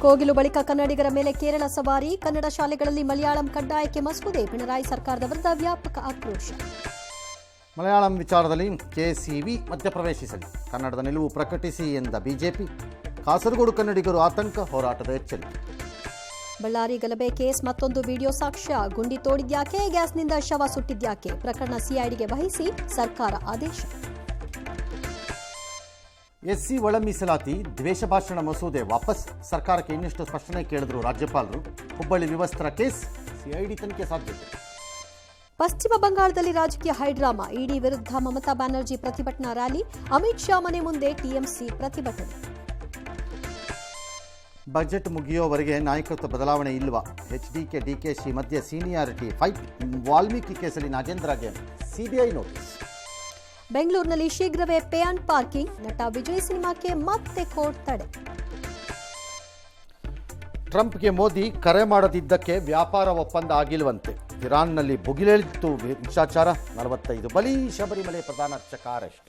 ಕೋಗಿಲು ಬಳಿಕ ಕನ್ನಡಿಗರ ಮೇಲೆ ಕೇರಳ ಸವಾರಿ, ಕನ್ನಡ ಶಾಲೆಗಳಲ್ಲಿ ಮಲಯಾಳಂ ಕಡ್ಡಾಯಕ್ಕೆ ಮಸೂದೆ, ಪಿಣರಾಯಿ ಸರ್ಕಾರದ ವಿರುದ್ಧ ವ್ಯಾಪಕ ಆಕ್ರೋಶ. ಮಲಯಾಳಂ ವಿಚಾರದಲ್ಲಿ ಕೆಸಿವಿ ಮಧ್ಯಪ್ರವೇಶಿಸಲಿ, ಕನ್ನಡದ ನಿಲುವು ಪ್ರಕಟಿಸಿ ಎಂದ ಬಿಜೆಪಿ, ಕಾಸರಗೋಡು ಕನ್ನಡಿಗರು ಆತಂಕ, ಹೋರಾಟದ ಎಚ್ಚರಿಕೆ. ಬಳ್ಳಾರಿ ಗಲಭೆ ಕೇಸ್ ಮತ್ತೊಂದು ವಿಡಿಯೋ ಸಾಕ್ಷ್ಯ, ಗುಂಡಿ ತೋಡಿದ್ಯಾಕೆ, ಗ್ಯಾಸ್ನಿಂದ ಶವ ಸುಟ್ಟಿದ್ಯಾಕೆ, ಪ್ರಕರಣ ಸಿಐಡಿಗೆ ವಹಿಸಿ ಸರ್ಕಾರ ಆದೇಶ. ಎಸ್ಸಿ ಒಳ ಮೀಸಲಾತಿ ದ್ವೇಷ ಭಾಷಣ ಮಸೂದೆ ವಾಪಸ್, ಸರ್ಕಾರಕ್ಕೆ ಇನ್ನಷ್ಟು ಸ್ಪಷ್ಟನೆ ಕೇಳಿದ್ರು ರಾಜ್ಯಪಾಲರು. ಹುಬ್ಬಳ್ಳಿ ವಿವಸ್ತ್ರ ಕೇಸ್ ಸಿಐಡಿ ತನಿಖೆ ಸಾಧ್ಯತೆ. ಪಶ್ಚಿಮ ಬಂಗಾಳದಲ್ಲಿ ರಾಜಕೀಯ ಹೈಡ್ರಾಮಾ, ಇಡಿ ವಿರುದ್ಧ ಮಮತಾ ಬ್ಯಾನರ್ಜಿ ಪ್ರತಿಭಟನಾ ರ್ಯಾಲಿ, ಅಮಿತ್ ಶಾ ಮನೆ ಮುಂದೆ ಟಿಎಂಸಿ ಪ್ರತಿಭಟನೆ. ಬಜೆಟ್ ಮುಗಿಯೋವರೆಗೆ ನಾಯಕತ್ವ ಬದಲಾವಣೆ ಇಲ್ವಾ, ಎಚ್ಡಿಕೆ ಡಿಕೆಶಿ ಮಧ್ಯೆ ಸೀನಿಯಾರಿಟಿ ಫೈಟ್, ವಾಲ್ಮೀಕಿ ಕೇಸಲ್ಲಿ ನಾಗೇಂದ್ರಗೆ ಸಿಬಿಐ ನೋಟಿಸ್. ಬೆಂಗಳೂರಿನಲ್ಲಿ ಶೀಘ್ರವೇ ಪೇ ಅಂಡ್ ಪಾರ್ಕಿಂಗ್, ನಟ ವಿಜಯ್ ಸಿನಿಮಾಕ್ಕೆ ಮತ್ತೆ ಕೋರ್ಟ್ ತಡೆ. ಟ್ರಂಪ್ಗೆ ಮೋದಿ ಕರೆ ಮಾಡದಿದ್ದಕ್ಕೆ ವ್ಯಾಪಾರ ಒಪ್ಪಂದ ಆಗಿಲ್ವಂತೆ. ಇರಾನ್ನಲ್ಲಿ ಭುಗಿಲೇಳಿತ್ತು ಹಿಂಸಾಚಾರ, 45 ಬಲಿ, ಶಬರಿಮಲೆ ಪ್ರಧಾನ ಅರ್ಚಕ ಅರೆಸ್ಟ್.